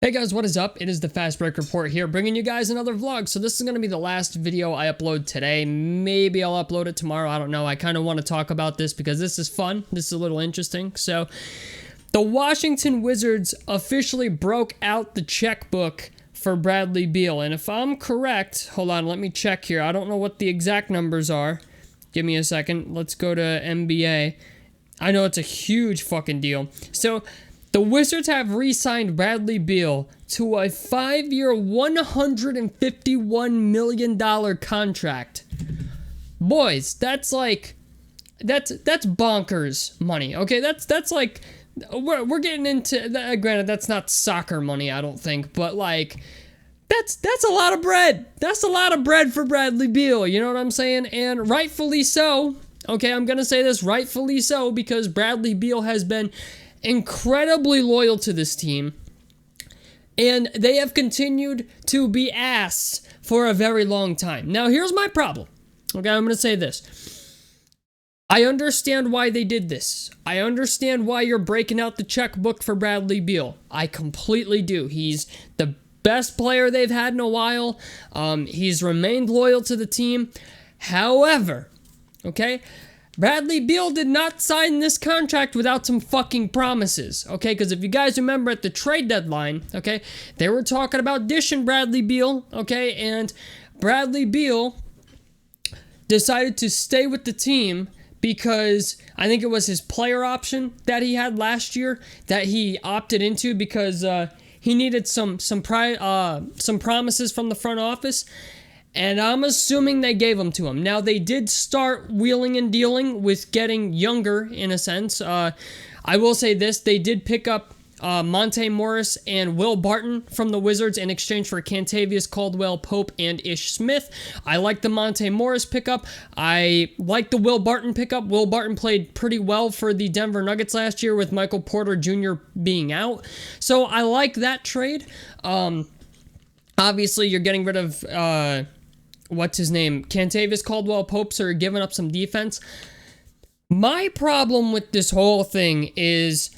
Hey guys, what is up? It is the Fast Break Report here, bringing you guys another vlog. So this is going to be the last video I upload today. Maybe I'll upload it tomorrow. I don't know. I kind of want to talk about this because this is fun. This is a little interesting. So the Washington Wizards officially broke out the checkbook for Bradley Beal. And if I'm correct, hold on, let me check here. I don't know what the exact numbers are. Give me a second. Let's go to NBA. I know it's a huge fucking deal. So the Wizards have re-signed Bradley Beal to a 5-year, $151 million contract. Boys, that's bonkers money. Okay, that's like we're getting into that. Granted, that's not soccer money, I don't think, but like that's a lot of bread. That's a lot of bread for Bradley Beal. You know what I'm saying? And rightfully so. Okay, I'm gonna say this, rightfully so, because Bradley Beal has been incredibly loyal to this team, and they have continued to be ass for a very long time. Now, here's my problem. Okay, I'm going to say this. I understand why they did this. I understand why you're breaking out the checkbook for Bradley Beal. I completely do. He's the best player they've had in a while. He's remained loyal to the team. However, okay, Bradley Beal did not sign this contract without some fucking promises, okay? Because if you guys remember at the trade deadline, okay, they were talking about dishing Bradley Beal, okay? And Bradley Beal decided to stay with the team because I think it was his player option that he had last year that he opted into because he needed some promises from the front office. And I'm assuming they gave them to him. Now, they did start wheeling and dealing with getting younger, in a sense. I will say this. They did pick up Monte Morris and Will Barton from the Wizards in exchange for Kentavious Caldwell-Pope and Ish Smith. I like the Monte Morris pickup. I like the Will Barton pickup. Will Barton played pretty well for the Denver Nuggets last year with Michael Porter Jr. being out. So I like that trade. Obviously, you're getting rid of what's his name? Kentavious Caldwell-Pope, so you're giving up some defense. My problem with this whole thing is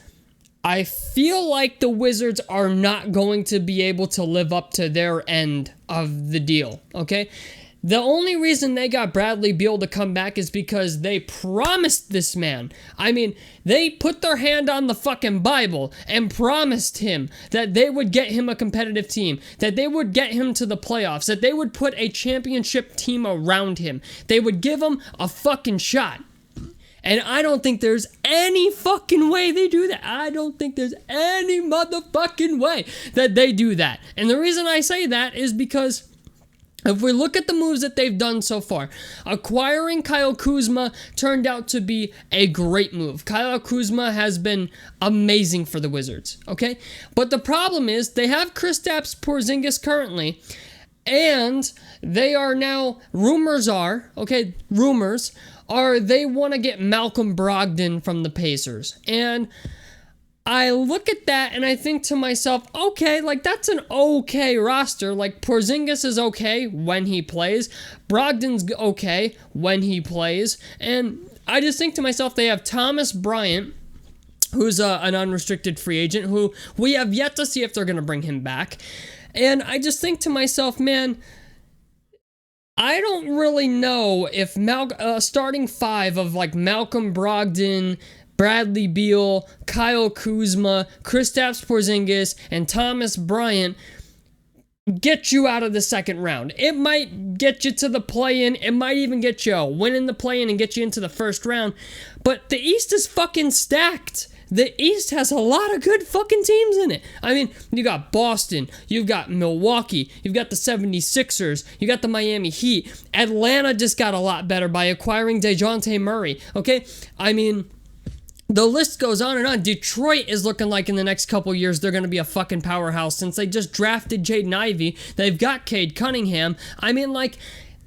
I feel like the Wizards are not going to be able to live up to their end of the deal, okay? The only reason they got Bradley Beal to come back is because they promised this man. I mean, they put their hand on the fucking Bible and promised him that they would get him a competitive team, that they would get him to the playoffs, that they would put a championship team around him. They would give him a fucking shot. And I don't think there's any fucking way they do that. I don't think there's any motherfucking way that they do that. And the reason I say that is because if we look at the moves that they've done so far, acquiring Kyle Kuzma turned out to be a great move. Kyle Kuzma has been amazing for the Wizards, okay? But the problem is they have Kristaps Porzingis currently, and they are now, rumors are they want to get Malcolm Brogdon from the Pacers. And I look at that and I think to myself, okay, like that's an okay roster. Like Porzingis is okay when he plays. Brogdon's okay when he plays. And I just think to myself, they have Thomas Bryant, who's an unrestricted free agent, who we have yet to see if they're going to bring him back. And I just think to myself, man, I don't really know if starting five of like Malcolm Brogdon, Bradley Beal, Kyle Kuzma, Kristaps Porzingis, and Thomas Bryant get you out of the second round. It might get you to the play-in. It might even get you a win in the play-in and get you into the first round. But the East is fucking stacked. The East has a lot of good fucking teams in it. I mean, you got Boston, you've got Milwaukee, you've got the 76ers, you got the Miami Heat. Atlanta just got a lot better by acquiring DeJounte Murray, okay? I mean, the list goes on and on. Detroit is looking like in the next couple years they're going to be a fucking powerhouse since they just drafted Jaden Ivey. They've got Cade Cunningham. I mean, like,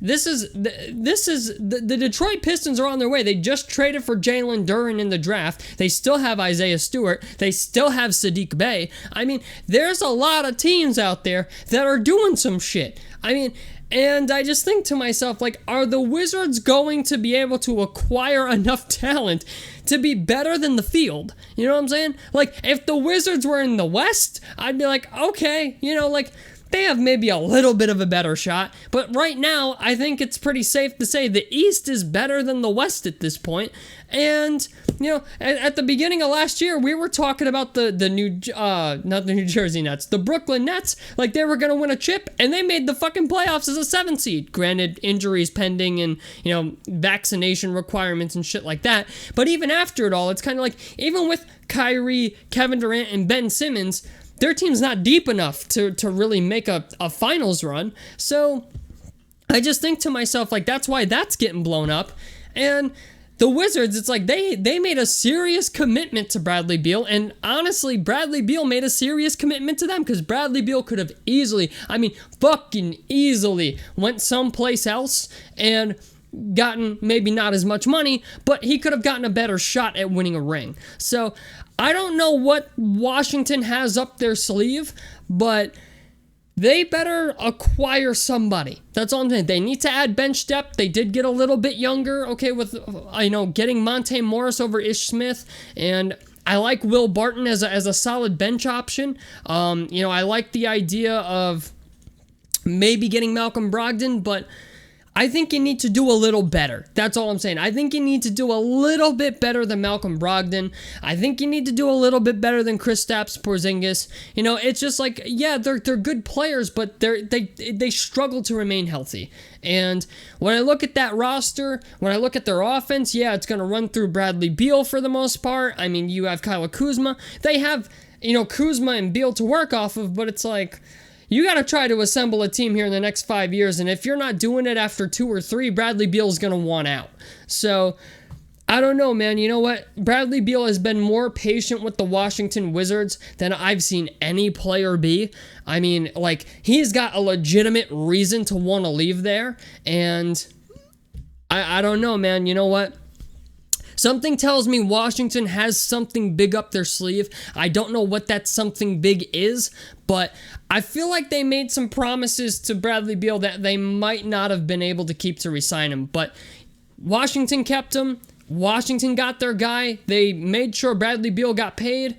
the Detroit Pistons are on their way. They just traded for Jalen Duren in the draft. They still have Isaiah Stewart. They still have Sadiq Bey. I mean, there's a lot of teams out there that are doing some shit. I mean, And I just think to myself, like, are the Wizards going to be able to acquire enough talent to be better than the field? You know what I'm saying? Like, if the Wizards were in the West, I'd be like, okay, you know, like, they have maybe a little bit of a better shot. But right now, I think it's pretty safe to say the East is better than the West at this point. And, you know, at the beginning of last year, we were talking about not the New Jersey Nets, the Brooklyn Nets, like they were going to win a chip, and they made the fucking playoffs as a 7 seed. Granted, injuries pending and, you know, vaccination requirements and shit like that. But even after it all, it's kind of like, even with Kyrie, Kevin Durant, and Ben Simmons, their team's not deep enough to really make a finals run. So I just think to myself, like, that's why that's getting blown up. And the Wizards, it's like they made a serious commitment to Bradley Beal. And honestly, Bradley Beal made a serious commitment to them, because Bradley Beal could have easily, I mean, fucking easily went someplace else and gotten maybe not as much money, but he could have gotten a better shot at winning a ring. So I don't know what Washington has up their sleeve, but they better acquire somebody. That's all I'm saying. They need to add bench depth. They did get a little bit younger, okay, with, you know, getting Monte Morris over Ish Smith, and I like Will Barton as a solid bench option. You know, I like the idea of maybe getting Malcolm Brogdon, but I think you need to do a little better. That's all I'm saying. I think you need to do a little bit better than Malcolm Brogdon. I think you need to do a little bit better than Kristaps Porzingis. You know, it's just like, yeah, they're good players, but they struggle to remain healthy. And when I look at that roster, when I look at their offense, yeah, it's going to run through Bradley Beal for the most part. I mean, you have Kyle Kuzma. They have, you know, Kuzma and Beal to work off of, but it's like, you got to try to assemble a team here in the next 5 years, and if you're not doing it after 2 or 3, Bradley Beal's going to want out. So, I don't know, man. You know what? Bradley Beal has been more patient with the Washington Wizards than I've seen any player be. I mean, like, he's got a legitimate reason to want to leave there, and I don't know, man. You know what? Something tells me Washington has something big up their sleeve. I don't know what that something big is, but I feel like they made some promises to Bradley Beal that they might not have been able to keep to re-sign him. But Washington kept him. Washington got their guy. They made sure Bradley Beal got paid.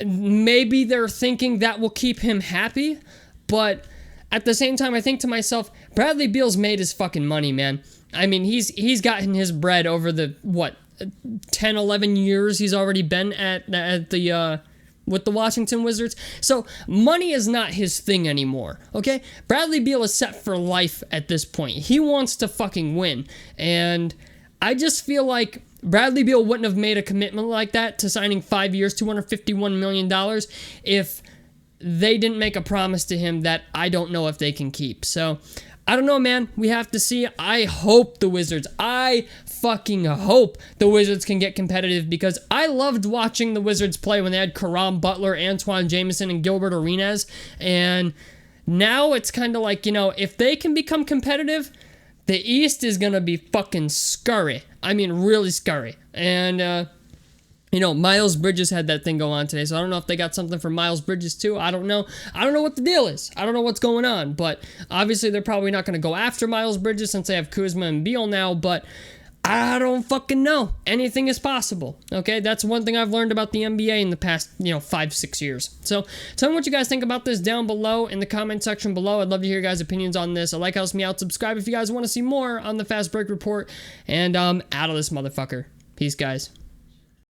Maybe they're thinking that will keep him happy, but at the same time, I think to myself, Bradley Beal's made his fucking money, man. I mean, he's gotten his bread over the, 10, 11 years he's already been at the with the Washington Wizards. So money is not his thing anymore, okay? Bradley Beal is set for life at this point. He wants to fucking win. And I just feel like Bradley Beal wouldn't have made a commitment like that to signing 5 years, $251 million if they didn't make a promise to him that I don't know if they can keep. So I don't know, man. We have to see. I hope the Wizards, I fucking hope the Wizards can get competitive, because I loved watching the Wizards play when they had Karam Butler, Antoine Jameson, and Gilbert Arenas. And now it's kind of like, you know, if they can become competitive, the East is going to be fucking scurry. I mean, really scurry. And, you know, Miles Bridges had that thing go on today, so I don't know if they got something for Miles Bridges too. I don't know. I don't know what the deal is. I don't know what's going on, but obviously they're probably not going to go after Miles Bridges since they have Kuzma and Beal now, but I don't fucking know. Anything is possible, okay? That's one thing I've learned about the NBA in the past, 5-6 years. So tell me what you guys think about this down below in the comment section below. I'd love to hear your guys' opinions on this. It helps me out. Subscribe if you guys want to see more on the Fast Break Report, and out of this motherfucker. Peace, guys.